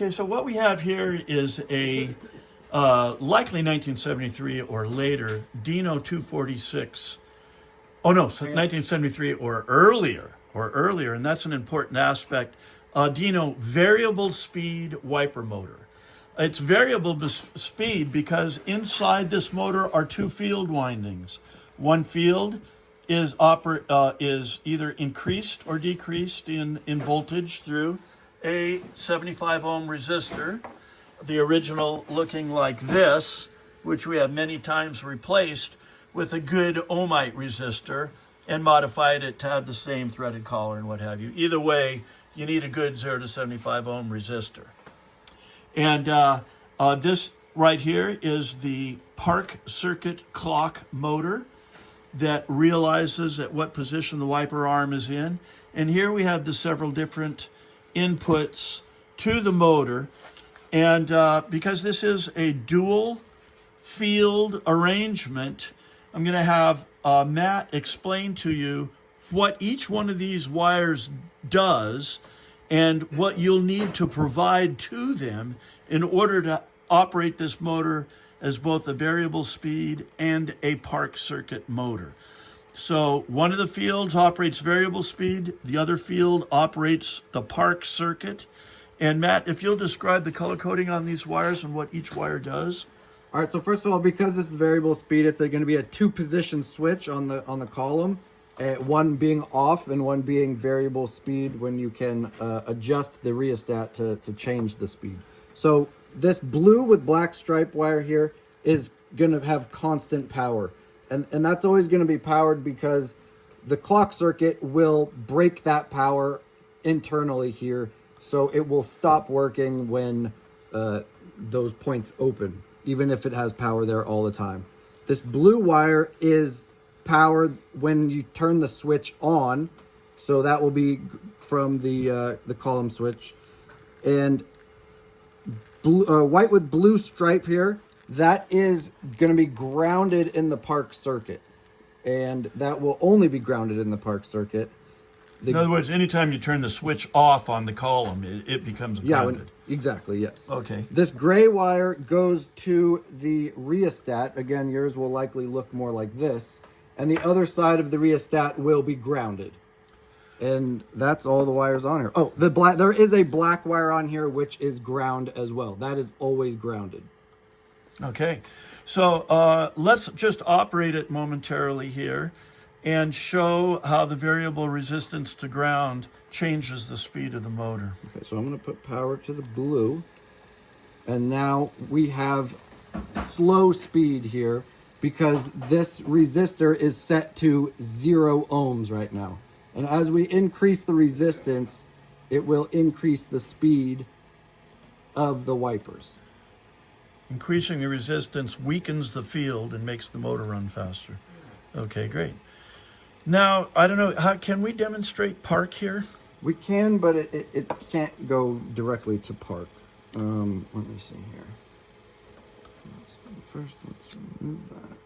Okay, so what we have here is a likely 1973 or later Dino 246. Oh no, so 1973 or earlier, and that's an important aspect. Dino variable speed wiper motor. It's variable speed because inside this motor are two field windings. One field is either increased or decreased in voltage through a 75 ohm resistor, the original looking like this, which we have many times replaced with a good ohmite resistor and modified it to have the same threaded collar and what have you. Either way, you need a good 0 to 75 ohm resistor. And this right here is the Park circuit clock motor that realizes at what position the wiper arm is in. And here we have the several different inputs to the motor. And because this is a dual field arrangement, I'm going to have Matt explain to you what each one of these wires does and what you'll need to provide to them in order to operate this motor as both a variable speed and a Park circuit motor. So one of the fields operates variable speed, the other field operates the Park circuit. And Matt, if you'll describe the color coding on these wires and what each wire does. All right, so first of all, because this is variable speed, it's going to be a two-position switch on the column, one being off and one being variable speed when you can adjust the rheostat to change the speed. So this blue with black stripe wire here is going to have constant power. And that's always going to be powered because the clock circuit will break that power internally here. So it will stop working when those points open, even if it has power there all the time. This blue wire is powered when you turn the switch on. So that will be from the column switch. And blue, white with blue stripe here, that is going to be grounded in the Park circuit. And that will only be grounded in the Park circuit. In other words, anytime you turn the switch off on the column, it becomes grounded. Yeah, exactly, yes. Okay. This gray wire goes to the rheostat. Again, yours will likely look more like this. And the other side of the rheostat will be grounded. And that's all the wires on here. Oh, there is a black wire on here, which is ground as well. That is always grounded. Okay, so let's just operate it momentarily here and show how the variable resistance to ground changes the speed of the motor. Okay, so I'm going to put power to the blue. And now we have slow speed here because this resistor is set to 0 ohms right now. And as we increase the resistance, it will increase the speed of the wipers. Increasing the resistance weakens the field and makes the motor run faster. Okay, great. Now, I don't know, how can we demonstrate Park here? We can, but it can't go directly to Park. Let me see here. First, let's remove that.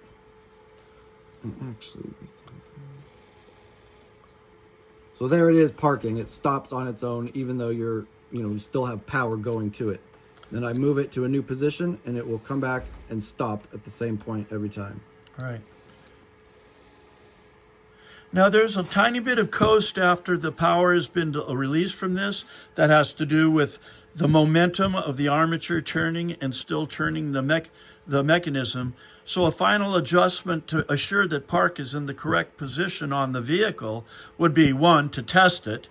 And actually, so there it is parking. It stops on its own, even though you still have power going to it. Then I move it to a new position, and it will come back and stop at the same point every time. All right. Now, there's a tiny bit of coast after the power has been released from this. That has to do with the momentum of the armature turning and still turning the mechanism. So a final adjustment to assure that Park is in the correct position on the vehicle would be, one, to test it,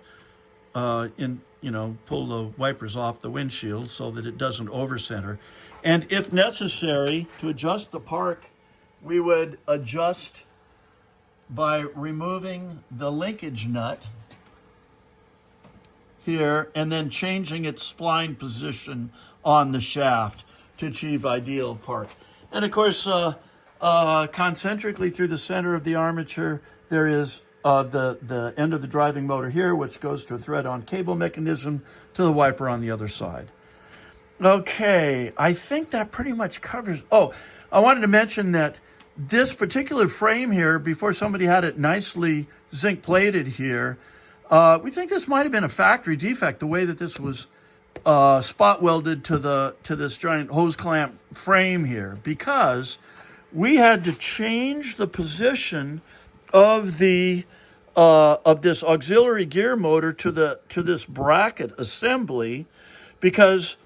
pull the wipers off the windshield so that it doesn't overcenter. And if necessary, to adjust the Park, we would adjust by removing the linkage nut here and then changing its spline position on the shaft to achieve ideal Park. And of course, concentrically through the center of the armature, there is the end of the driving motor here, which goes to a thread-on cable mechanism to the wiper on the other side. Okay, I think that pretty much covers. Oh, I wanted to mention that this particular frame here, before somebody had it nicely zinc plated here, we think this might have been a factory defect, the way that this was spot welded to this giant hose clamp frame here because we had to change the position of the of this auxiliary gear motor to this bracket assembly because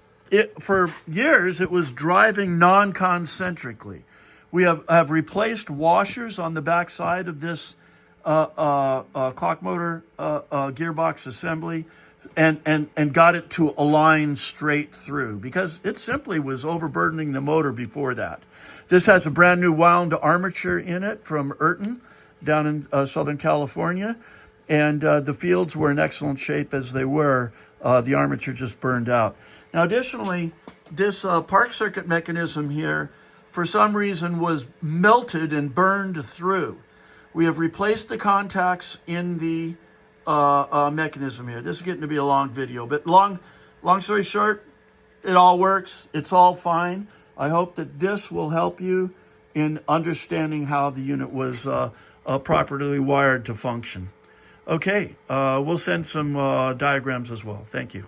for years it was driving non-concentrically. We have replaced washers on the back side of this clock motor gearbox assembly and got it to align straight through because it simply was overburdening the motor before that. This has a brand new wound armature in it from Urton down in Southern California, and the fields were in excellent shape as they were. The armature just burned out. Now, additionally, this park circuit mechanism here, for some reason, was melted and burned through. We have replaced the contacts in the mechanism here. This is getting to be a long video, but long story short, it all works. It's all fine. I hope that this will help you in understanding how the unit was properly wired to function. Okay, we'll send some diagrams as well. Thank you.